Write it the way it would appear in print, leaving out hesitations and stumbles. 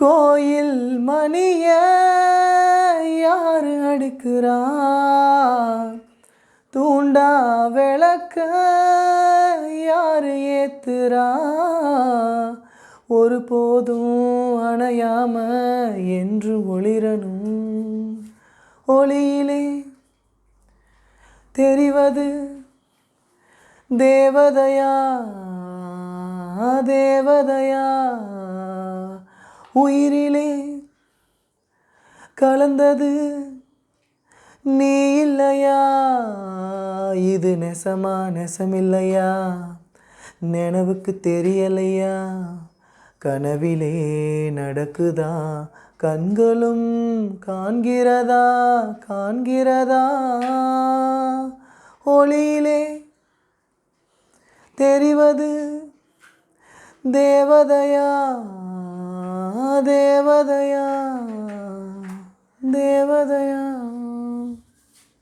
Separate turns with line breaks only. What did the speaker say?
கோயில் மணிய யாரு அடுக்குறா, தூண்டா விளக்க யாரு ஏத்துறா, ஒரு போதும் அணையாம என்று ஒளிரணும். ஒளியிலே தெரிவது தேவதையா தேவதையா, உயிரிலே கலந்தது நீ இல்லையா, இது நெசமா நெசமில்லையா, நினைவுக்கு தெரியலையா, கனவிலே நடக்குதா, கண்களும் காண்கிறதா காண்கிறதா, ஒளியிலே தெரிவது தேவதையா தேவதையா தேவதையா.